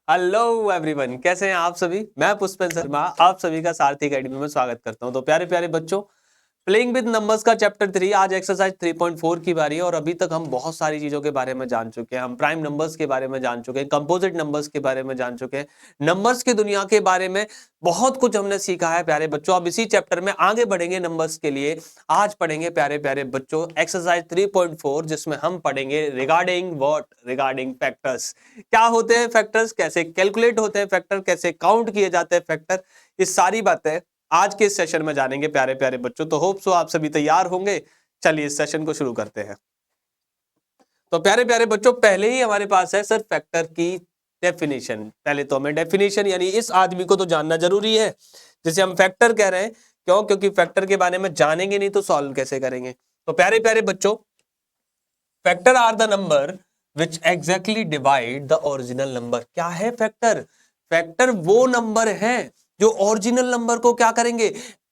Hello everyone, कैसे हैं आप सभी। मैं पुष्पेंद्र शर्मा आप सभी का सारथी एकेडमी में स्वागत करता हूं। तो प्यारे प्यारे बच्चों, प्लेइंग विद नंबर्स का चैप्टर 3, आज एक्सरसाइज 3.4 की बारी है। और अभी तक हम बहुत सारी चीजों के बारे में जान चुके हैं। हम प्राइम नंबर्स के बारे में जान चुके हैं, कंपोजिट नंबर्स के बारे में जान चुके हैं, नंबर्स की दुनिया के बारे में बहुत कुछ हमने सीखा है प्यारे बच्चों। अब इसी चैप्टर में आगे बढ़ेंगे नंबर्स के लिए। आज पढ़ेंगे प्यारे प्यारे बच्चों एक्सरसाइज 3.4, जिसमें हम पढ़ेंगे रिगार्डिंग फैक्टर्स। क्या होते हैं फैक्टर्स, कैसे कैलकुलेट होते हैं फैक्टर, कैसे काउंट किए जाते हैं फैक्टर, ये सारी बातें आज के इस सेशन में जानेंगे प्यारे प्यारे बच्चों। तो होप सो आप सभी तैयार होंगे। चलिए इस सेशन को शुरू करते हैं। तो प्यारे प्यारे बच्चों, पहले ही हमारे पास है सर फैक्टर की डेफिनेशन। पहले तो हमें डेफिनेशन यानी इस आदमी को तो जानना जरूरी है जिसे हम फैक्टर कह रहे हैं। क्यों? क्योंकि फैक्टर के बारे में जानेंगे नहीं तो सॉल्व कैसे करेंगे। तो प्यारे प्यारे बच्चों, factor are the number which exactly divide the original number. क्या है फैक्टर? फैक्टर वो नंबर है जो ओरिजिनल नंबर को क्या करेंगे,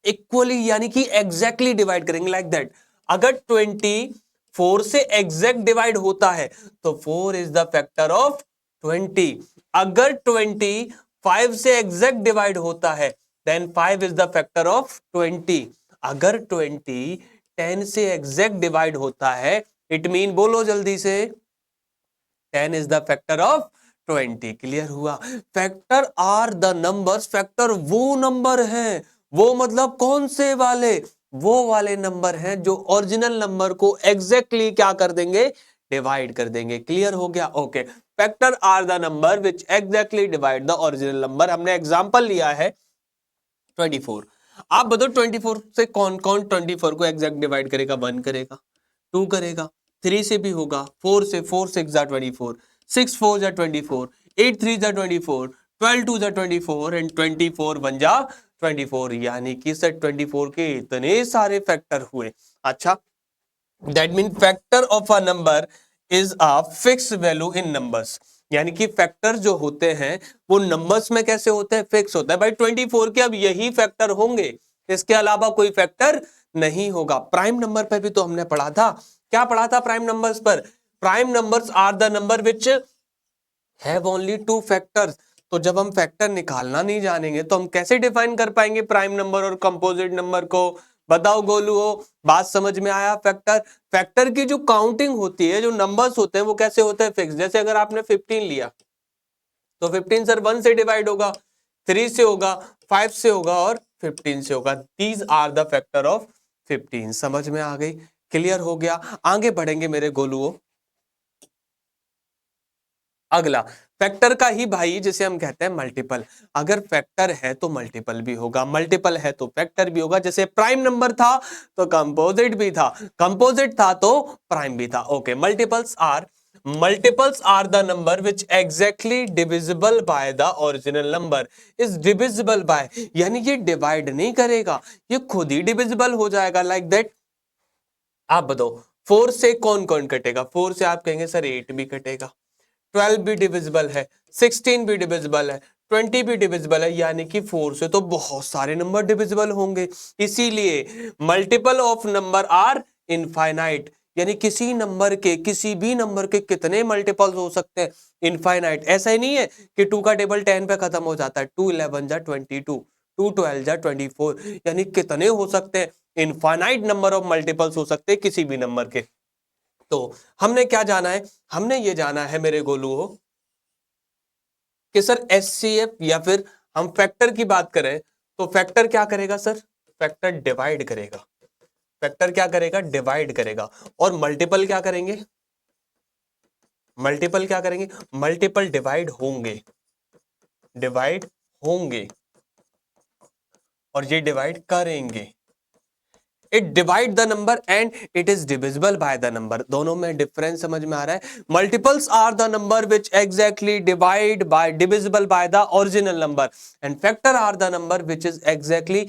इक्वली यानी कि एग्जैक्टली डिवाइड करेंगे। लाइक दैट, अगर 24 से एग्जैक्ट डिवाइड होता है तो 4 इज द फैक्टर ऑफ 20। अगर 25 से एग्जैक्ट डिवाइड होता है then 5 is the factor of 20। अगर 20 10 से एग्जैक्ट डिवाइड होता है, इट मीन, बोलो जल्दी से, 10 is the factor of 20। Clear हुआ? Factor are the numbers, factor वो नंबर है, वो मतलब कौन से वाले, वो वाले नंबर हैं जो ओरिजिनल नंबर को एग्जैक्टली क्या कर देंगे, डिवाइड कर देंगे। क्लियर हो गया? Okay. Factor are the number which exactly divide the original number. हमने एग्जांपल लिया है 24। आप बताओ 24 से कौन कौन 24 को एग्जैक्ट डिवाइड करेगा? 1 करेगा, 2 करेगा, 3 से भी होगा, 4 से, 4 6 जा 24, 6 4 जा 24, 8 3 जा 24, 12 2 जा 24 एंड 24 1 जा 24। यानी कि सर 24 के इतने सारे फैक्टर हुए। अच्छा, that mean factor of a number is a fix value in numbers. यानी कि फैक्टर जो होते हैं वो नंबर्स में कैसे होते हैं, फिक्स होता है। भाई 24 के अब यही फैक्टर होंगे, इसके अलावा कोई फैक्टर नहीं होगा। प्राइम नंबर पर भी तो हमने पढ़ा था। क्या पढ़ा था प्राइम नंबर्स पर? Prime numbers are the number which have only 2 factors. तो जब हम फैक्टर निकालना नहीं जानेंगे तो हम कैसे डिफाइन कर पाएंगे प्राइम नंबर और कंपोजिट नंबर को? बताओ गोलू हो, बात समझ में आया? फैक्टर, फैक्टर की जो काउंटिंग होती है, जो नंबर्स होते हैं वो कैसे होते हैं, फिक्स। जैसे अगर आपने 15 लिया तो 15 सर 1 से डिवाइड होगा, 3 से होगा, 5 से होगा और 15 से होगा। These are the factor of 15। समझ में आ गई? क्लियर हो गया? आगे बढ़ेंगे मेरे गोलुओं। अगला फैक्टर का ही भाई जिसे हम कहते हैं मल्टीपल। अगर फैक्टर है तो मल्टीपल भी होगा, मल्टीपल है तो फैक्टर भी होगा। जैसे प्राइम नंबर था तो कंपोजिट भी था, कंपोजिट था तो प्राइम भी था। Okay, multiples are the number which exactly divisible by the original number. Is divisible by यानी ये डिवाइड नहीं करेगा, ये खुद ही डिविजिबल हो जाएगा। लाइक दैट, आप बताओ 4 से कौन कौन कटेगा? 4 से आप कहेंगे सर 8 भी कटेगा, 12 भी डिविजिबल है, 16 भी डिविजिबल है, 20 भी डिविजिबल है। यानी कि 4 से तो बहुत सारे नंबर डिविजिबल होंगे। इसीलिए multiple of number are infinite. यानी किसी नंबर के, किसी भी नंबर के कितने मल्टीपल्स हो सकते हैं? इनफाइनाइट। ऐसा ही नहीं है कि 2 का टेबल 10 पे खत्म हो जाता है। 2 11 जा 22, 2 12 जा 24। यानी कितने हो सकते हैं? इनफाइनाइट नंबर ऑफ मल्टीपल्स हो सकते हैं किसी भी नंबर के। तो हमने क्या जाना है? हमने ये जाना है मेरे गोलुओं कि सर एचसीएफ या फिर हम फैक्टर की बात करें तो फैक्टर क्या करेगा सर? फैक्टर डिवाइड करेगा। फैक्टर क्या करेगा? डिवाइड करेगा। और मल्टीपल क्या करेंगे? मल्टीपल क्या करेंगे? मल्टीपल डिवाइड होंगे, डिवाइड होंगे और ये डिवाइड करेंगे। It divide the number and it is divisible by the number. दोनों में डिफरेंस समझ में आ रहा है? Multiples are the number which exactly divide by divisible by the original number and factor are the number which is exactly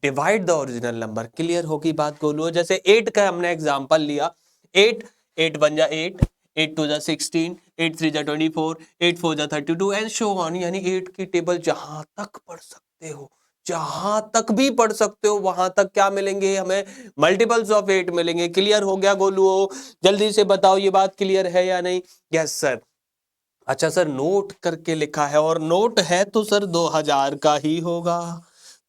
divide the original number. Clear होगी बात गोलू? जैसे 8 का हमने एग्जांपल लिया, 8 8 1 जा 8, 8 2 जा 16, 8 3 जा 24, 8 4 जा 32 एंड सो ऑन। यानी 8 की टेबल जहां तक पढ़ सकते हो, जहां तक भी पढ़ सकते हो, वहां तक क्या मिलेंगे हमें? मल्टीपल्स ऑफ 8 मिलेंगे। क्लियर हो गया गोलुओ? जल्दी से बताओ ये बात क्लियर है या नहीं? Yes sir. अच्छा सर, नोट करके लिखा है और नोट है तो सर 2000 का ही होगा,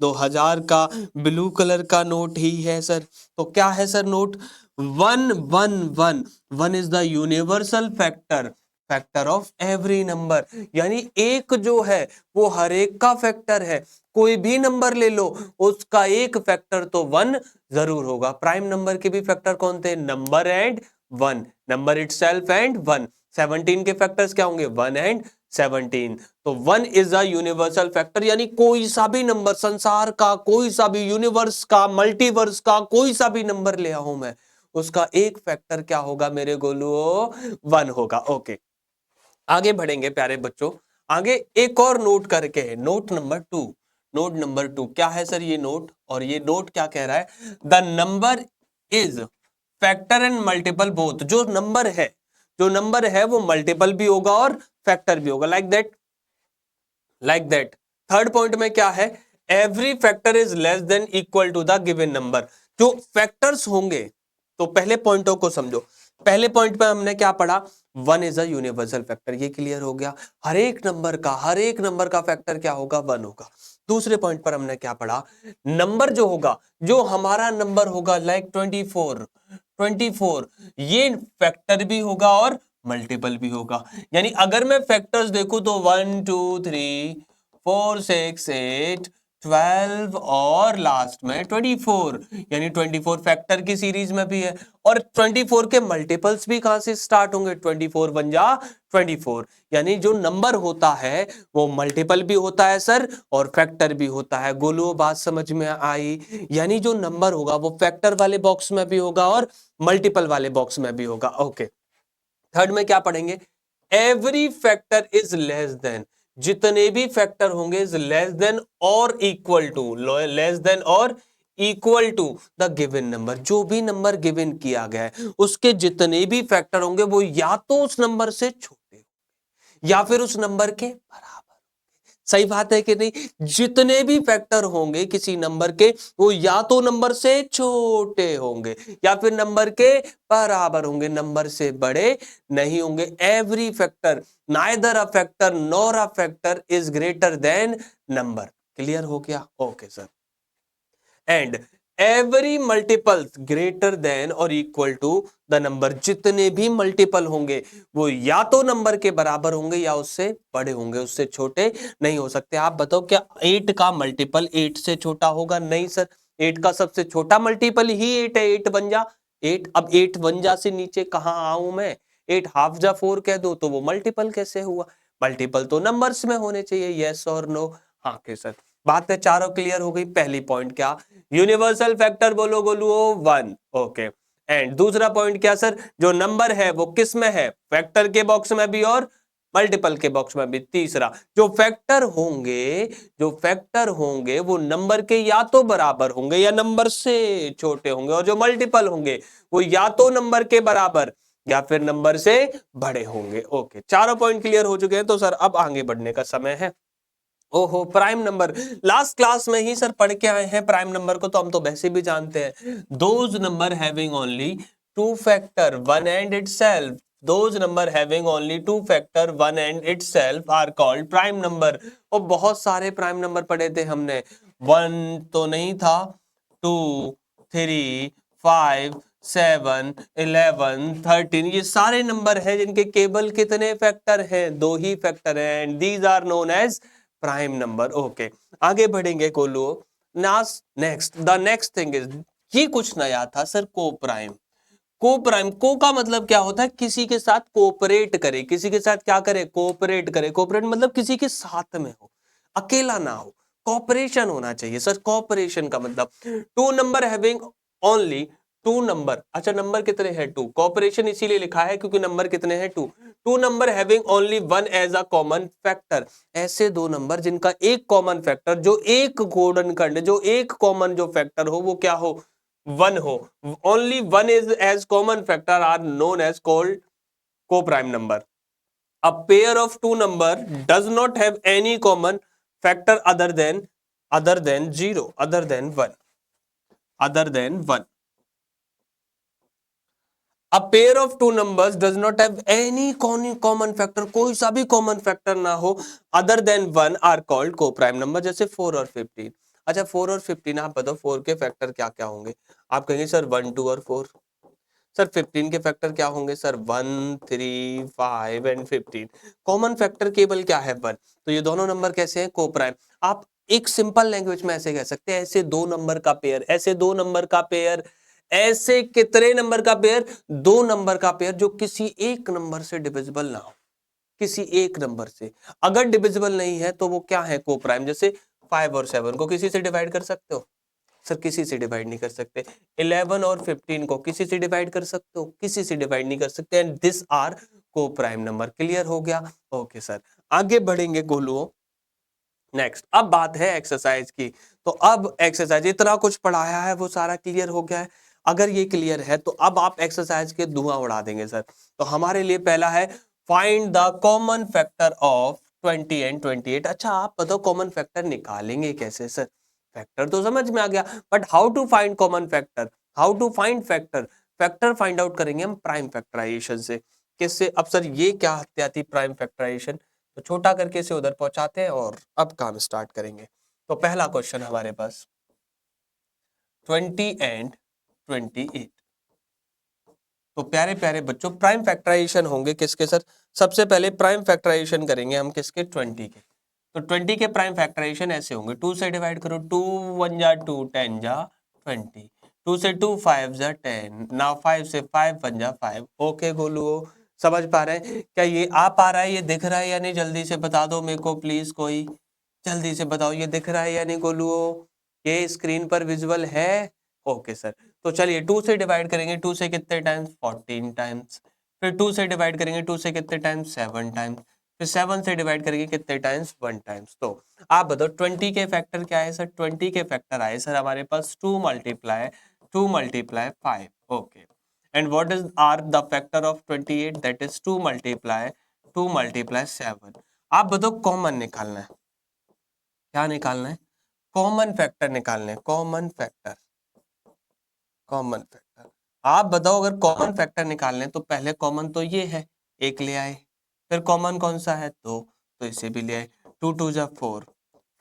2000 का ब्लू कलर का नोट ही है सर। तो क्या है sir note? 111, 1 is the universal factor, factor of every number, यानी एक जो है वो हर एक का फैक्टर है। कोई भी नंबर ले लो, उसका एक फैक्टर तो 1 जरूर होगा। प्राइम नंबर के भी फैक्टर कौन थे? Number and 1, number itself and 1। 17 के फैक्टर्स क्या होंगे? 1 एंड 17। तो 1 इज अ यूनिवर्सल फैक्टर, यानी कोई सा भी नंबर, संसार का कोई सा भी, यूनिवर्स का, मल्टीवर्स का कोई सा भी नंबर ले आओ मैं, उसका एक फैक्टर क्या होगा मेरे गोलुओ? 1 होगा। ओके, आगे बढ़ेंगे प्यारे बच्चों। आगे एक और नोट करके है, नोट नंबर 2। नोट नंबर 2 क्या है सर? ये नोट, और ये नोट क्या कह रहा है? The number is factor and multiple both. जो नंबर है, जो नंबर है वो मल्टीपल भी होगा और फैक्टर भी होगा। Like that, like that. Third point में क्या है? Every factor is less than equal to the given number. जो फैक्टर्स होंगे, तो पहले पॉइंटों को समझो। पहले पॉइंट पे हमने क्या पढ़ा? 1 इज अ यूनिवर्सल फैक्टर, ये क्लियर हो गया। हर एक नंबर का, हर एक नंबर का फैक्टर क्या होगा? 1 होगा। दूसरे पॉइंट पर हमने क्या पढ़ा? नंबर जो होगा, जो हमारा नंबर होगा, लाइक 24, 24, ये फैक्टर भी होगा और मल्टीपल भी होगा। यानी अगर मैं फैक्टर्स देखूं तो 1 2 3 4 6 8 12 और लास्ट में 24, यानी 24 फैक्टर की सीरीज में भी है। और 24 के मल्टीपल्स भी कहां से स्टार्ट होंगे? 24 1 जा 24, यानी जो नंबर होता है वो मल्टीपल भी होता है सर और फैक्टर भी होता है। गोलू, बात समझ में आई? यानी जो नंबर होगा वो फैक्टर वाले बॉक्स में भी होगा और मल्टीपल वाले बॉक्स में भी होगा। ओके, थर्ड में क्या पढ़ेंगे? Every factor is less than, जितने भी फैक्टर होंगे इज लेस देन और इक्वल टू, लेस देन और equal to the given number. जो भी नंबर गिवन किया गया है उसके जितने भी फैक्टर होंगे वो या तो उस नंबर से छोटे या फिर उस नंबर के बराबर। सही बात है कि नहीं? जितने भी फैक्टर होंगे किसी नंबर के, वो या तो नंबर से छोटे होंगे या फिर नंबर के बराबर होंगे, नंबर से बड़े नहीं होंगे। Every factor, neither a factor nor a factor is greater than number. Clear हो गया? Okay sir. And every multiple greater than और इक्वल टू द नंबर, जितने भी मल्टीपल होंगे वो या तो नंबर के बराबर होंगे या उससे बड़े होंगे, उससे छोटे नहीं हो सकते। आप बताओ, क्या 8 का मल्टीपल 8 से छोटा होगा? नहीं सर, 8 का सबसे छोटा मल्टीपल ही 8 है। 8 बन जा 8, अब 8 बन जा से नीचे कहां आऊं मैं? 8 हाफ जा 4 कह दो तो वो मल्टीपल कैसे हुआ? मल्टीपल तो नंबर्स में होने चाहिए। यस और नो? हाँ के सर। बात है चारों क्लियर हो गई। पहली पॉइंट क्या? यूनिवर्सल फैक्टर बोलो गोलुओ 1। ओके, एंड दूसरा पॉइंट क्या सर? जो नंबर है वो किस में है? फैक्टर के बॉक्स में भी और मल्टीपल के बॉक्स में भी। तीसरा, जो फैक्टर होंगे, जो फैक्टर होंगे वो नंबर के या तो बराबर होंगे या नंबर से छोटे होंगे, और जो मल्टीपल होंगे वो या तो नंबर के बराबर या फिर नंबर से बड़े होंगे। ओके, चारों पॉइंट क्लियर हो चुके हैं। तो सर अब आगे बढ़ने का समय है। ओहो, प्राइम नंबर लास्ट क्लास में ही सर पढ़ के आए हैं। प्राइम नंबर को तो हम तो वैसे भी जानते हैं, those number having only two factor one and itself, those number having only two factor one and itself are called prime number. और बहुत सारे प्राइम नंबर पढ़े थे हमने। 1 तो नहीं था, 2 3 5 7 11 13, ये सारे नंबर हैं जिनके केवल कितने फैक्टर हैं? 2 ही फैक्टर हैं, and these are known as prime number. Okay, आगे बढ़ेंगे Golu. Next, the next thing is, ये कुछ नया था सर, को प्राइम। को प्राइम, को का मतलब क्या होता है? किसी के साथ कोऑपरेट करे, किसी के साथ क्या करे? कोऑपरेट करे। कोऑपरेट मतलब किसी के साथ में हो, अकेला ना हो, कॉपरेशन होना चाहिए सर। कॉपरेशन का मतलब two number having only, two number, अच्छा नंबर कितने हैं? 2। कॉपरेशन इसीलिए लिखा है क्योंकि नंबर कितने हैं? 2। Two number having only 1 as a common factor, ऐसे दो नंबर जिनका एक कॉमन फैक्टर, जो एक गुणनखंड, जो एक कॉमन जो फैक्टर हो वो क्या हो? 1 हो। Only 1 is as common factor are known as called को prime number. A pair of two number does not have any common factor other than 0, other than 1, other than 1. A pair of two numbers does not have any common factor, कोई सा भी common factor ना हो other than one are called को prime number, जैसे 4 और 15। अच्छा 4 और 15 आप बताओ 4 के फैक्टर क्या क्या होंगे? आप कहेंगे सर 1 2 और 4। सर 15 के फैक्टर क्या होंगे? Sir 1 3 5 and 15। कॉमन फैक्टर केवल क्या है? 1। तो ये दोनों नंबर कैसे हैं? को प्राइम। आप एक सिंपल लैंग्वेज में ऐसे कह सकते हैं, ऐसे दो नंबर का पेयर, ऐसे दो नंबर का पेयर, ऐसे कितने नंबर का पेयर? दो नंबर का पेयर जो किसी एक नंबर से डिविजिबल ना हो, किसी एक नंबर से। अगर डिविजिबल नहीं है तो वो क्या है? को प्राइम। जैसे 5 और 7 को किसी से डिवाइड कर सकते हो? सर किसी से डिवाइड नहीं कर सकते। 11 और 15 को किसी से डिवाइड कर सकते हो? किसी से डिवाइड नहीं कर सकते। एंड दिस आर को प्राइम नंबर। क्लियर हो गया? ओके सर, आगे बढ़ेंगे गोलुओं। नेक्स्ट, अब बात है एक्सरसाइज की। तो अब एक्सरसाइज इतना कुछ पढ़ाया है वो सारा क्लियर हो गया है। अगर ये क्लियर है तो अब आप एक्सरसाइज के धुआं उड़ा देंगे सर। तो हमारे लिए पहला है find the common factor of 20 and 28। अच्छा आप बताओ कॉमन फैक्टर निकालेंगे कैसे सर? फैक्टर तो समझ में आ गया, but how to find common factor, how to find factor? Factor find out करेंगे हम प्राइम फैक्टराइजेशन से। किससे? अब सर ये क्या हत्या थी प्राइम फैक्टराइजेशन, तो छोटा करके इसे उधर पहुंचाते हैं और अब काम स्टार्ट करेंगे। तो पहला क्वेश्चन हमारे पास 20 एंड 28। तो प्यारे प्यारे बच्चों प्राइम फैक्टराइजेशन होंगे किसके सर? सबसे पहले प्राइम फैक्टराइजेशन करेंगे हम किसके? 20 के। तो 20 के प्राइम फैक्टराइजेशन ऐसे होंगे, 2 से डिवाइड करो, 2 1 जा 2, 10 जा 20, 2 से 2 5 जा 10, नाउ 5 से 5 1 जा 5। ओके गोलू, समझ पा रहे हैं? क्या ये आ पा रहा है, ये दिख रहा है या नहीं? जल्दी से बता दो मेरे को प्लीज, कोई जल्दी से बताओ ये दिख रहा है या नहीं गोलू? ये स्क्रीन पर विजुअल है? Okay sir. तो चलिए 2 से डिवाइड करेंगे, 2 से कितने टाइम्स? 14 टाइम्स। फिर 2 से डिवाइड करेंगे, 2 से कितने टाइम्स? 7 टाइम्स। फिर 7 से डिवाइड करेंगे कितने टाइम्स? 1 टाइम्स। तो आप बताओ 20 के फैक्टर क्या है सर? 20 के फैक्टर आए सर हमारे पास 2 multiply 5। Okay, and what is are the factor of 28? That is 2 multiply 7। आप बताओ कॉमन निकालना है, क्या निकालना है? कॉमन फैक्टर निकालना है, कॉमन फैक्टर, कॉमन फैक्टर। आप बताओ अगर कॉमन फैक्टर निकालने तो पहले कॉमन तो ये है, एक ले आए। फिर कॉमन कौन सा है? दो, तो इसे भी ले आए। 2 2 जा 4।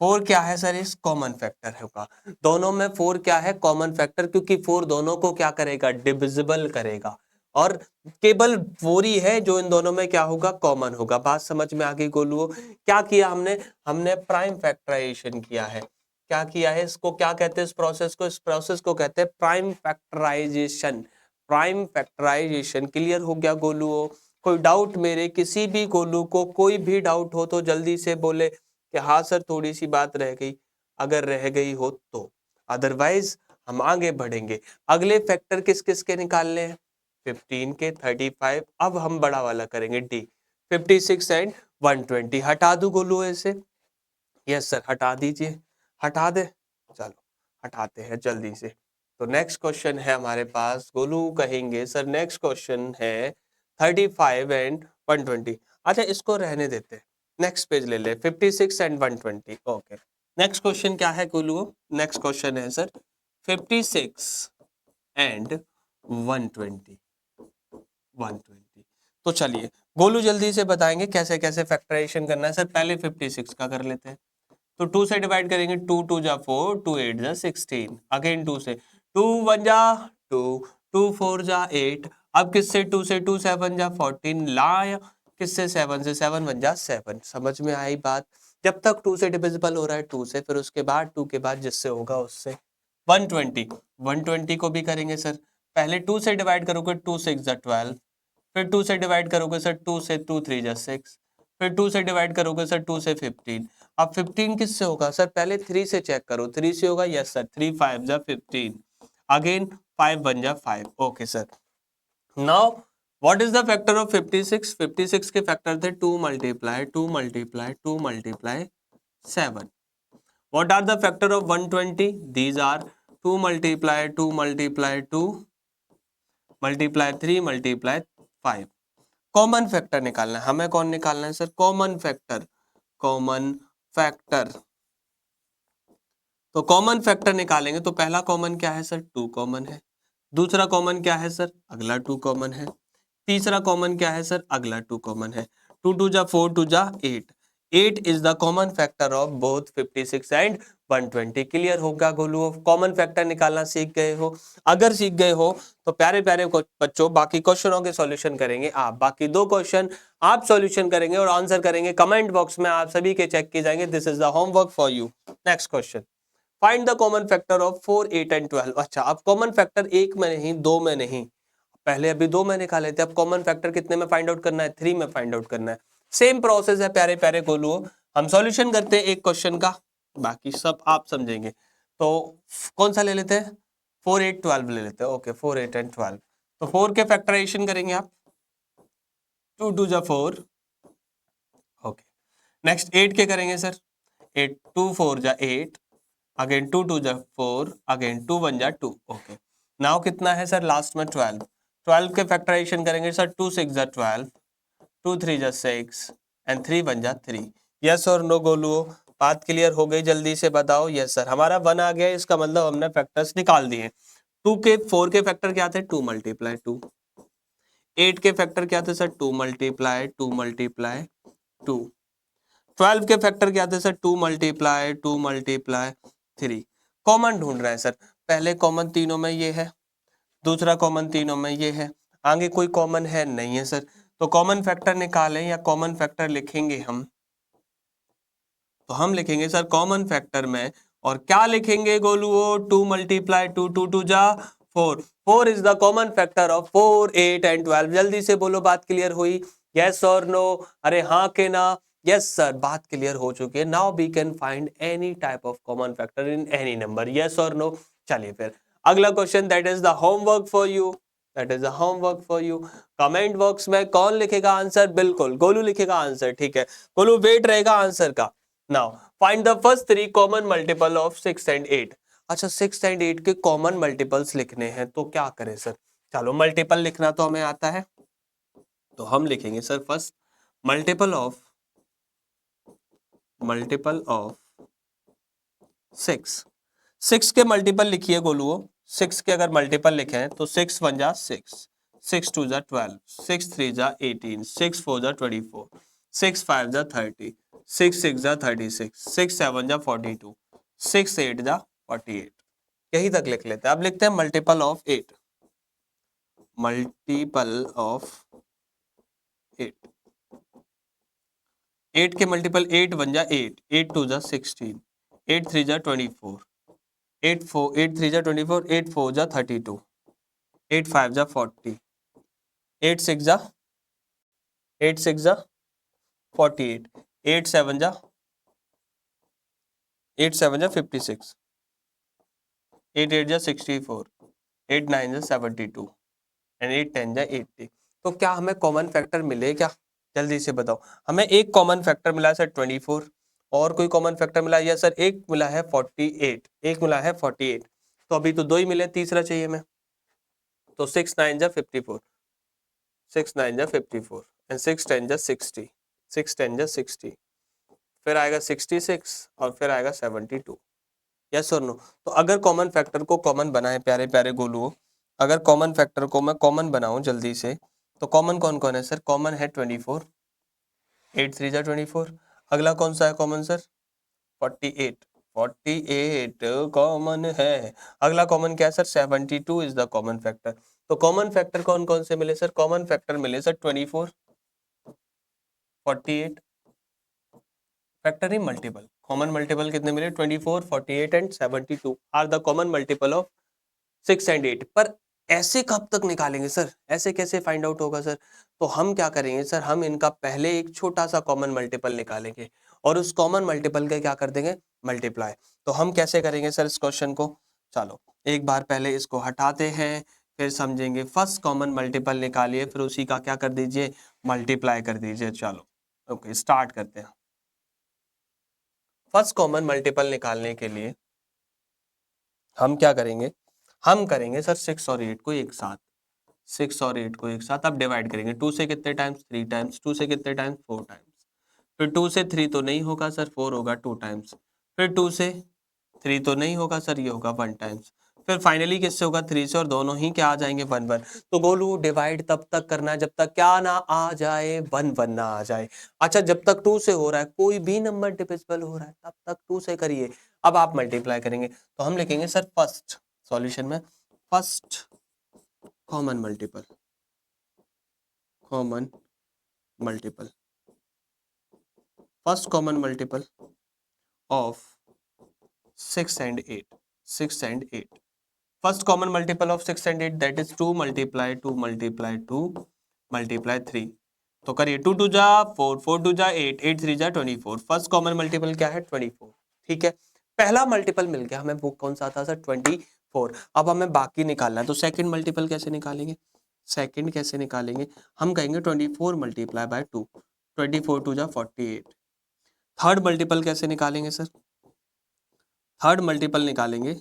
4 क्या है सर? इस कॉमन फैक्टर होगा। दोनों में 4 क्या है? कॉमन फैक्टर, क्योंकि 4 दोनों को क्या करेगा? डिविजिबल करेगा। और केवल 4 ही है जो इन दोनों में क्या होगा? कॉमन होगा। बात समझ में आ गई गोलुओ? क्या किया हमने? हमने प्राइम फैक्टराइजेशन किया है। क्या किया है? इसको क्या कहते हैं इस प्रोसेस को? इस प्रोसेस को कहते हैं prime factorization. Prime factorization. Clear हो गया गोलुओ? कोई डाउट मेरे किसी भी गोलू को कोई भी डाउट हो तो जल्दी से बोले कि हाँ सर थोड़ी सी बात रह गई, अगर रह गई हो तो। अदरवाइज हम आगे बढ़ेंगे। अगले फैक्टर किस किस के निकालने हैं? 15 के, 35। अब हम बड़ा वाला करेंगे डी, 56 एंड 120। हटा दू गोलू ऐसे? यस सर हटा दीजिए। हटा दे? चलो हटाते हैं जल्दी से। तो नेक्स्ट क्वेश्चन है हमारे पास, गोलू कहेंगे सर नेक्स्ट क्वेश्चन है 35 एंड 120। अच्छा इसको रहने देते हैं, नेक्स्ट पेज ले ले, 56 एंड 120। ओके, नेक्स्ट क्वेश्चन क्या है गोलू? नेक्स्ट क्वेश्चन है सर 56 एंड 120। 120। तो चलिए गोलू जल्दी से बताएंगे कैसे कैसे फैक्टराइजेशन करना है। सर पहले 56 का कर लेते हैं। तो 2 से डिवाइड करेंगे, 2 2 जा 4, 2 8 जा 16। अगेन 2 से, 2 1 जा 2, 2 4 जा 8। अब किससे? 2 से, 2 7 जा 14। ला किससे? 7 से, 7 1 जा 7। समझ में आई बात? जब तक 2 से डिविजिबल हो रहा है 2 से, फिर उसके बाद 2 के बाद जिससे होगा उससे। 120, 120 को भी करेंगे सर। पहले 2 से डिवाइड करोगे, 2 6 जा 12। फिर 2 से डिवाइड करोगे सर, 2 से, 2 3 जा 6। फिर 2 से डिवाइड करोगे सर, 2 से 15। अब 15 किससे होगा सर? पहले 3 से चेक करो, 3 से होगा? यस सर, 3 5 जा 15। अगेन 5 1 जा 5। Okay sir. Now what is the factor of 56? 56 के फैक्टर थे 2 multiply 2 multiply 2 multiply 7। What are the factor of 120? These are 2 multiply 2 multiply 2 multiply 3 multiply 5। Common factor निकालना है हमें। कौन निकालना है sir? Common factor, common factor. तो कॉमन फैक्टर निकालेंगे तो पहला कॉमन क्या है सर? 2 कॉमन है। दूसरा कॉमन क्या है सर, अगला 2 कॉमन है। तीसरा कॉमन क्या है सर, अगला 2 कॉमन है। 2 2 जा 4, 2 जा 8। 8 is the common factor of both 56 and 120। Clear होगा गोलू, कॉमन फैक्टर निकालना सीख गए हो? अगर सीख गए हो तो प्यारे प्यारे बच्चों बाकी क्वेश्चनों के सॉल्यूशन करेंगे आप। बाकी 2 क्वेश्चन आप सॉल्यूशन करेंगे और आंसर करेंगे कमेंट बॉक्स में, आप सभी के चेक किए जाएंगे। This is the homework for you. Next question, find the common factor of 4 8 and 12। अच्छा, अब कॉमन फैक्टर 1 में नहीं, 2 में नहीं, पहले अभी 2 में निकाले थे, अब कॉमन फैक्टर कितने में फाइंड आउट करना है, 3 में फाइंड आउट करना है। सेम प्रोसेस है प्यारे प्यारे गोलुओं। हम सॉल्यूशन करते हैं एक क्वेश्चन का, बाकी सब आप समझेंगे। तो कौन सा ले लेते हैं, 4 8 12 ले लेते हैं। Okay, 4 8 and 12। तो 4 के फैक्टराइजेशन करेंगे आप, 2 2 जा 4। ओके, नेक्स्ट 8 के करेंगे सर, 8 2 4 जा 8, अगेन 2 2 जा 4, अगेन 2 1 जा 2। ओके, नाउ कितना है सर लास्ट में 12। 12 के फैक्टराइजेशन करेंगे सर, 2 6 जा 12, 2 3 जा 6 एंड 3 1 जा 3। यस और नो गोलुओ, बात क्लियर हो गई? जल्दी से बताओ। यस सर, हमारा 1 आ गया, इसका मतलब हमने फैक्टर्स निकाल दिए। 2 के 4 के फैक्टर क्या थे, 2 मल्टीप्लाई 2। 8 के फैक्टर क्या थे सर, 2 मल्टीप्लाई 2 मल्टीप्लाई 2। 12 के फैक्टर क्या थे सर, 2 मल्टीप्लाई 2 मल्टीप्लाई 3। कॉमन ढूंढ रहे हैं सर, पहले कॉमन तीनों में ये है, दूसरा कॉमन तीनों में ये है, आगे कोई कॉमन है नहीं है सर। तो कॉमन फैक्टर निकालें या कॉमन फैक्टर लिखेंगे हम, तो हम लिखेंगे सर कॉमन फैक्टर में, और क्या लिखेंगे गोलुओ, 2 मल्टीप्लाई 2, 2 2 जा 4। 4 is the common factor of 4 8 and 12। जल्दी से बोलो, बात क्लियर हुई? यस और नो? अरे हाँ के ना? यस सर, बात क्लियर हो चुकी है। Now we can find any type of common factor in any number. Yes और नो? चलिए फिर अगला question, that is the homework for you, that is the homework for you. Comment box में कौन लिखेगा आंसर? बिल्कुल गोलू लिखेगा आंसर, ठीक है गोलू, वेट रहेगा आंसर का। Now find the first 3 common multiple of 6 and 8। अच्छा, 6 एंड 8 के कॉमन मल्टीपल्स लिखने हैं, तो क्या करें सर? चलो, मल्टीपल लिखना तो हमें आता है, तो हम लिखेंगे सर फर्स्ट मल्टीपल ऑफ 6। 6 के मल्टीपल लिखिए गोलुओ। 6 के अगर मल्टीपल लिखे हैं तो 6 1 जा 6, 6 2 जा 12, 6 3 जा 18, 6 4 जा 24, 6 5 जा 30, 6 6 जा 36, 6 7 जा 42, 6 8 जा 48। यही तक लिख लेते हैं। अब लिखते हैं मल्टीपल ऑफ 8। मल्टीपल ऑफ 8, 8 के मल्टीपल 8 1 जा 8, 8 2 जा 16, 8 3 जा 24, 8 4 8 3 जा 24, 8 4 जा 32, 8 5 जा 40, 8 6 जा 48, 8 7 जा 56, 8 8 जा 64, 8 9 जा 72 एंड 8 10 जा 80। तो क्या हमें कॉमन फैक्टर मिले क्या? जल्दी से बताओ। हमें एक कॉमन फैक्टर मिला है सर 24, और कोई कॉमन फैक्टर मिला है? या सर एक मिला है 48, एक मिला है 48। तो अभी तो 2 ही मिले, तीसरा चाहिए हमें। तो 6 9 जा 54, 6 9 जा 54 एंड 6 10 जा 60, 6 10 जा 60, फिर आएगा 66 और फिर आएगा 72। यस और नो? तो अगर कॉमन फैक्टर को कॉमन बनाए प्यारे प्यारे गोलुओं, अगर कॉमन फैक्टर को मैं कॉमन बनाऊं जल्दी से, तो कॉमन कौन कौन है सर? कॉमन है 24, 8 3 जा 24। अगला कौन सा है कॉमन सर? 48, 48 कॉमन है। अगला कॉमन क्या है sir? 72 is the common factor. तो कॉमन फैक्टर कौन कौन से मिले सर? कॉमन फैक्टर मिले सर 24, 48, फैक्टर ही मल्टीपल। कॉमन मल्टीपल कितने मिले? 24, 48 and 72 are the common multiple of 6 and 8। पर ऐसे कब तक निकालेंगे सर? ऐसे कैसे फाइंड आउट होगा सर? तो हम क्या करेंगे सर, हम इनका पहले एक छोटा सा कॉमन मल्टीपल निकालेंगे और उस कॉमन मल्टीपल के क्या कर देंगे? मल्टीप्लाई। तो हम कैसे करेंगे सर इस क्वेश्चन को? चलो एक बार पहले इसको हटाते हैं, फिर समझेंगे। फर्स्ट कॉमन मल्टीपल निकालिए, फिर उसी का क्या कर दीजिए? मल्टीप्लाई कर दीजिए। चलो ओके, स्टार्ट करते हैं। फर्स्ट कॉमन मल्टीपल निकालने के लिए हम क्या करेंगे? हम करेंगे सर 6 और 8 को एक साथ, 6 और 8 को एक साथ अब डिवाइड करेंगे। 2 से कितने टाइम्स? 3 टाइम्स। 2 से कितने टाइम्स? 4 टाइम्स। फिर 2 से 3 तो नहीं होगा सर, 4 होगा 2 टाइम्स। फिर 2 से 3 तो नहीं होगा सर, ये होगा 1 टाइम्स। फिर फाइनली किससे होगा 3 से, और दोनों ही क्या आ जाएंगे 1 1। तो गोलू डिवाइड तब तक करना है जब तक क्या ना आ जाए 1 1 ना आ जाए। अच्छा जब तक 2 से हो रहा है, कोई भी नंबर डिविजिबल हो रहा है तब तक 2 से करिए। अब आप मल्टीप्लाई करेंगे तो हम लिखेंगे सर फर्स्ट सॉल्यूशन में first common multiple, common multiple, first common multiple of 6 and 8, 6 and 8, first common multiple of 6 and 8 that is 2 multiply 2 multiply 2 multiply 3। तो करिए 2 2 जा 4, 4 2 जा 8, 8 3 जा 24, फर्स्ट कॉमन मल्टीपल क्या है 24। ठीक है, पहला मल्टीपल मिल गया हमें, वो कौन सा था सर 24। अब हमें बाकी निकालना है, तो सेकंड मल्टीपल कैसे निकालेंगे, सेकंड कैसे निकालेंगे, हम कहेंगे 24 मल्टीप्लाई बाय 2, 24 2 जा 48। थर्ड मल्टीपल कैसे निकालेंगे सर, थर्ड मल्टीपल निकालेंगे,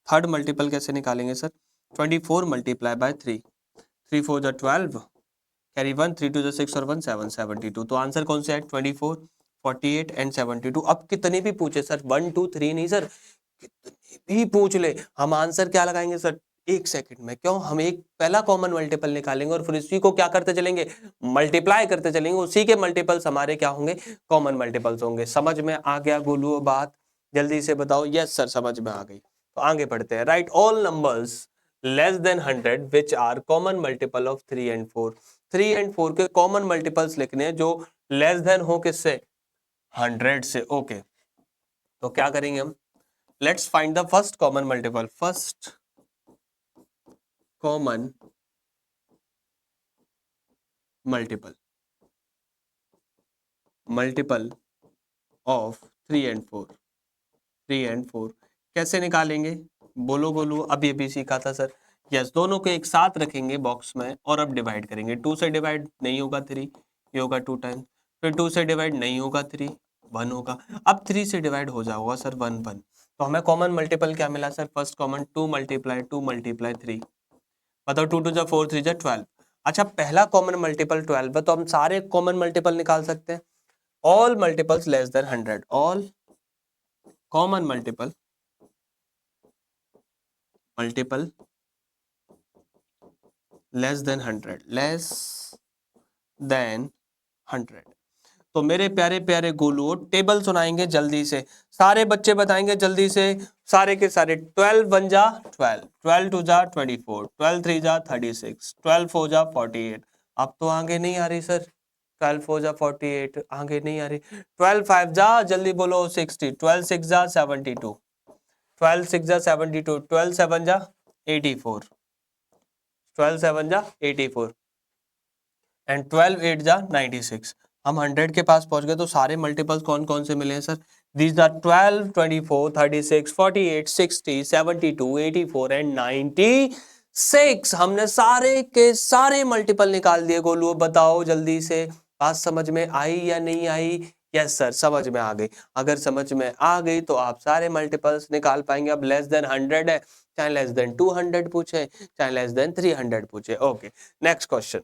थर्ड मल्टीपल कैसे निकालेंगे सर 24 मल्टीप्लाई बाय 3, 3 4 जा 12, कैरी 1, 3 2 जा 6 और 1 7, 72। तो आंसर कौन से है 24, 48 एंड 72। अब कितने भी पूछे सर 1 2 3 नहीं सर, कितने भी पूछ ले हम आंसर क्या लगाएंगे सर 1 सेकंड में। क्यों, हम एक पहला कॉमन मल्टीपल निकालेंगे और फिर इसी को क्या करते चलेंगे मल्टीप्लाई करते चलेंगे, उसी के मल्टीपल्स हमारे क्या होंगे कॉमन मल्टीपल्स होंगे। समझ में आ गया गोलू बात, जल्दी से बताओ। यस सर समझ में आ गई। तो आगे बढ़ते हैं, right all numbers less than 100 which are common multiple of 3 and 4। 3 and 4 के कॉमन मल्टीपल्स लिखने हैं जो लेस देन हो किससे 100 से। ओके तो क्या करेंगे हम, let's find the first common multiple, first common multiple, multiple of 3 and 4, 3 and 4 कैसे निकालेंगे बोलो गोलू, अब ये भी सीखा था सर। यस दोनों को एक साथ रखेंगे बॉक्स में और अब डिवाइड करेंगे। 2 से डिवाइड नहीं होगा 3, ये होगा 2 टाइम्स, फिर 2 से डिवाइड नहीं होगा 3, 1 होगा। अब 3 से डिवाइड हो जाएगा सर 1 1। तो हमें कॉमन मल्टीपल क्या मिला sir, first common 2 multiply 2 multiply 3, बताओ 2 2 जा 4 3 जा 12। अच्छा पहला कॉमन मल्टीपल 12 है तो हम सारे कॉमन मल्टीपल निकाल सकते हैं। All multiples less than 100, all common multiple, multiple less than 100, less than 100। तो मेरे प्यारे प्यारे गोलू टेबल सुनाएंगे जल्दी से, सारे बच्चे बताएंगे जल्दी से, सारे के सारे। 12 1 जा 12, 12 2 जा 24, 12 3 जा 36, 12 4 जा 48। अब तो आगे नहीं आ रही सर, 12 4 जा 48 आगे नहीं आ रही। 12 5 जा जल्दी बोलो 60, 12 6 जा 72, 12 6 जा 72, 12 7 जा 84, 12 7 जा 84 एंड 12 8 जा 96। हम 100 के पास पहुंच गए। तो सारे मल्टीपल्स कौन कौन से मिले हैं सर, दीज आर 12 24 36 48 60 72 84 एंड 96। हमने सारे के सारे मल्टीपल निकाल दिए गोलू, बताओ जल्दी से बात समझ में आई या नहीं आई। यस सर समझ में आ गई। अगर समझ में आ गई तो आप सारे मल्टीपल्स निकाल पाएंगे। अब लेस देन 100 है, चाहे लेस देन 200 पूछे चाहे लेस देन 300 पूछे। Okay next question,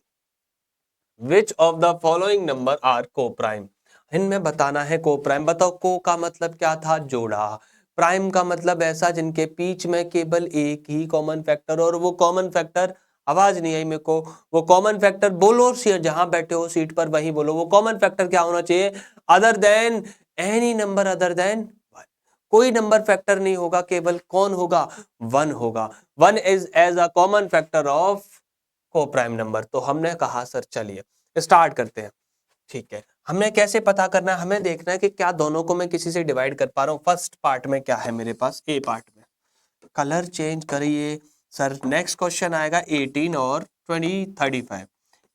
which of the following number are coprime. इनमें बताना है को प्राइम। बताओ को का मतलब क्या था जोड़ा, प्राइम का मतलब ऐसा जिनके बीच में केवल एक ही कॉमन फैक्टर, और वो कॉमन फैक्टर, आवाज नहीं आई मेरे को, वो कॉमन फैक्टर बोलो जहां बैठे हो सीट पर वहीं बोलो, वो कॉमन फैक्टर क्या होना चाहिए other than any number other than, कोई नंबर फैक्टर नहीं होगा, केवल कौन होगा 1 होगा। 1 is as a common factor of को प्राइम नंबर। तो हमने कहा सर चलिए स्टार्ट करते हैं। ठीक है, हमें कैसे पता करना है, हमें देखना है कि क्या दोनों को मैं किसी से डिवाइड कर पा रहा हूँ। फर्स्ट पार्ट में क्या है मेरे पास, ए पार्ट में कलर चेंज करिए सर। नेक्स्ट क्वेश्चन आएगा 18 और 20 35,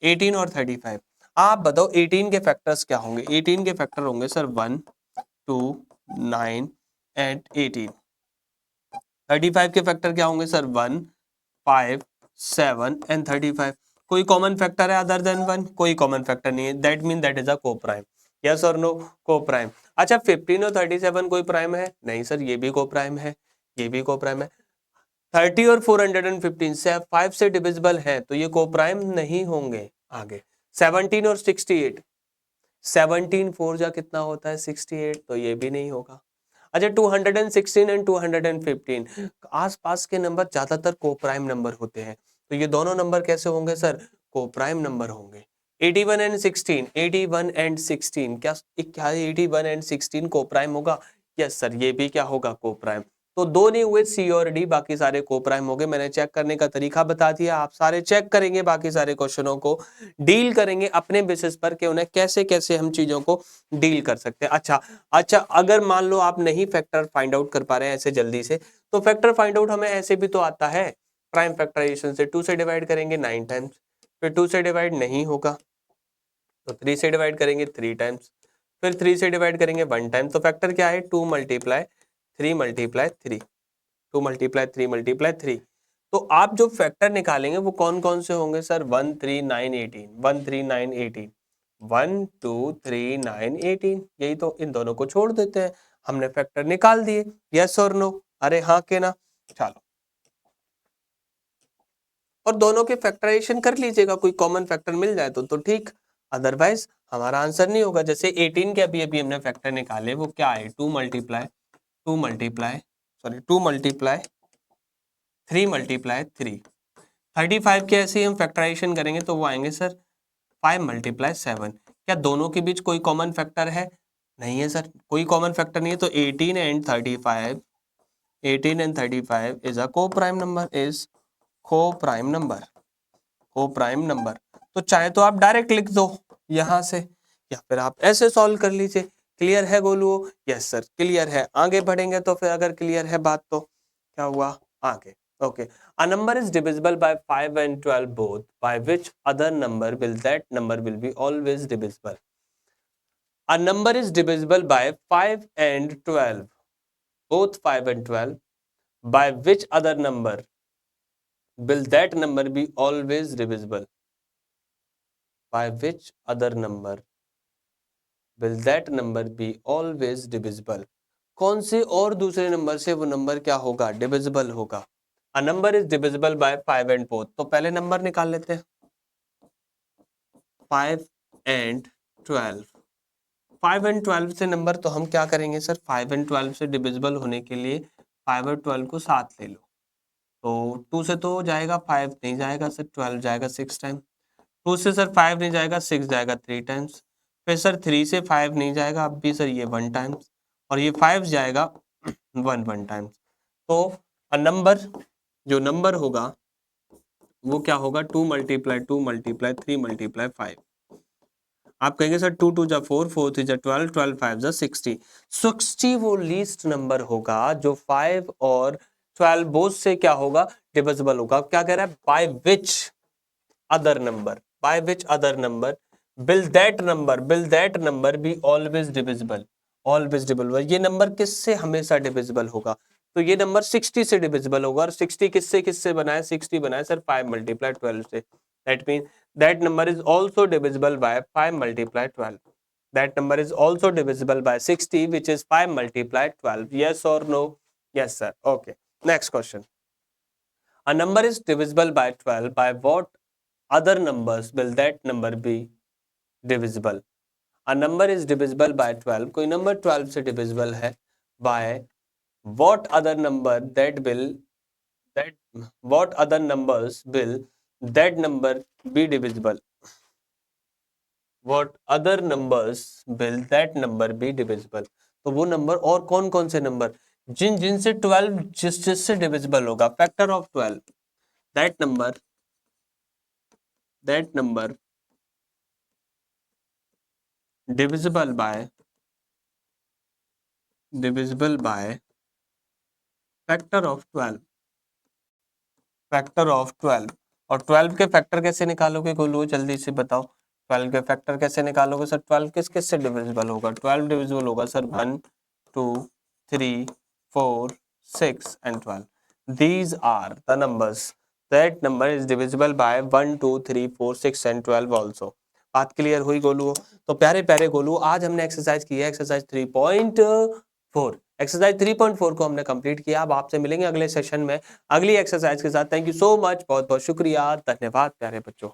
18 और 35। आप बताओ 18 के फैक्टर्स क्या होंगे। 18 के फैक्टर होंगे सर 1 2 9 एंड 18। 35 के फैक्टर क्या होंगे सर 1 5 7 एंड 35। कोई कॉमन फैक्टर है अदर देन 1, कोई कॉमन फैक्टर नहीं है, that mean that is a को प्राइम। यस और नो, को प्राइम। अच्छा 15 और 37 कोई प्राइम है नहीं सर, ये भी को प्राइम है, ये भी को प्राइम है। 30 और 415 से 5 से डिविजिबल है तो ये को प्राइम नहीं होंगे। आगे 17 और 68, 17 4 जा कितना होता है 68, तो ये भी नहीं होगा। अच्छा 216 एंड 215 आसपास के नंबर ज्यादातर को प्राइम नंबर होते हैं, तो ये दोनों नंबर कैसे होंगे सर, को प्राइम नंबर होंगे। 81 एंड 16, 81 एंड 16 क्या 81 एंड 16 को प्राइम होगा? यस सर, ये भी क्या होगा, को प्राइम। तो दो नहीं हुए सी और डी, बाकी सारे को प्राइम हो गए। मैंने चेक करने का तरीका बता दिया, आप सारे चेक करेंगे, बाकी सारे क्वेश्चनों को डील करेंगे अपने बेसिस पर कि उन्हें कैसे कैसे हम चीजों को डील कर सकते हैं। अच्छा अगर मान लो आप नहीं फैक्टर फाइंड आउट कर पा रहे हैं ऐसे जल्दी से, तो फैक्टर फाइंड आउट हमें ऐसे भी तो आता है, प्राइम फैक्टराइजेशन से 2 से डिवाइड करेंगे 9 टाइम्स, फिर 2 से डिवाइड नहीं होगा तो 3 से डिवाइड करेंगे 3 टाइम्स, फिर 3 से डिवाइड करेंगे 1 टाइम। तो फैक्टर क्या है, 2 मल्टीप्लाई 3 मल्टीप्लाई 3, 2 मल्टीप्लाई 3 मल्टीप्लाई 3। तो आप जो फैक्टर निकालेंगे वो कौन कौन से होंगे सर, 1 3 9 18, 1 3 9 18, 1 2 3 9 18, यही तो, इन दोनों को छोड़ देते हैं, हमने फैक्टर निकाल दिए। यस और नो, अरे हाँ के ना, चलो और दोनों के फैक्टराइजेशन कर लीजिएगा, कोई कॉमन फैक्टर मिल जाए तो ठीक, अदरवाइज हमारा आंसर नहीं होगा। जैसे 18 के अभी अभी हमने फैक्टर निकाले, वो क्या है, 2 मल्टीप्लाई 2 मल्टीप्लाई 3 मल्टीप्लाई 3। 35 के ऐसे ही हम फैक्टराइजेशन करेंगे तो वो आएंगे सर 5 मल्टीप्लाई 7। क्या दोनों के बीच कोई कॉमन फैक्टर है? नहीं है सर, कोई कॉमन फैक्टर नहीं है, तो 18 एंड 35, 18 एंड 35 इज अ को प्राइम नंबर, इज को प्राइम नंबर, को प्राइम नंबर। तो चाहे तो आप डायरेक्ट लिख दो यहां से, या फिर आप ऐसे सॉल्व कर लीजिए। क्लियर है गोलू? यस सर क्लियर है। आगे बढ़ेंगे तो फिर अगर क्लियर है बात तो क्या हुआ आगे। Okay, a number is divisible by 5 and 12 both, by which other number will that number will be always divisible? A number is divisible by 5 and 12, both 5 and 12, by which other number will that number be always divisible? By which other number will that number be always divisible? कौन से और दूसरे number से वो number क्या होगा, divisible होगा। A number is divisible by 5 and both, तो पहले नंबर निकाल लेते हैं 5 and 12। 5 and 12 से नंबर तो हम क्या करेंगे सर, 5 and 12 से डिविजिबल होने के लिए 5 और 12 को साथ ले लो, तो 2 से तो जाएगा 5 नहीं जाएगा सर, 12 जाएगा 6 टाइम, 2 से सर 5 नहीं जाएगा 6 जाएगा 3 टाइम्स, फिर सर 3 से 5 नहीं जाएगा अब भी सर ये 1 टाइम्स, और ये 5 जाएगा 1 टाइम्स। तो नंबर जो नंबर होगा वो क्या होगा, 2 मल्टीप्लाई 2 मल्टीप्लाई 3 मल्टीप्लाई 5। आप कहेंगे सर 2 2 जा 4, 4 3 जा 12, 12 5 जा 60। 60 वो लीस्ट नंबर होगा जो 5 और 12 बोथ से क्या होगा, डिविजिबल होगा। क्या कह रहा है, by which other number, by which other number will that number be always divisible, always divisible। ये नंबर किससे हमेशा डिविजिबल होगा, तो ये नंबर 60 से डिविजिबल होगा, और 60 किससे किससे बनाए, 60 बनाए सर 5 मल्टीप्लाई 12 से, that means that number is also divisible by 5 multiply 12, that number is also divisible by 60 which is 5 multiply 12। yes or no? yes sir। okay, next question, a number is divisible by 12, by what other numbers will that number be divisible? A number is divisible by 12, कोई number 12 से divisible है, by what other number that will that what other numbers will that number be divisible? What other numbers will that number be divisible? तो वो number और कौन कौन से number जिनसे 12 जिससे डिविजिबल होगा, factor of 12, that number divisible by factor of 12, factor of 12। और 12 के फैक्टर कैसे निकालोगे गोलू, जल्दी से बताओ, 12 के फैक्टर कैसे निकालोगे सर, 12 किस किस से डिविजिबल होगा, 12 डिविजिबल होगा sir 1 2 3 4 6 and 12, these are the numbers that number is divisible by 1 2 3 4 6 and 12 also। बात क्लियर हुई गोलू? तो प्यारे प्यारे गोलू, आज हमने एक्सरसाइज की है एक्सरसाइज 3.4, एक्सरसाइज 3.4 को हमने कंप्लीट किया। अब आपसे मिलेंगे अगले सेशन में अगली एक्सरसाइज के साथ। थैंक यू सो मच, बहुत बहुत शुक्रिया, धन्यवाद प्यारे बच्चों।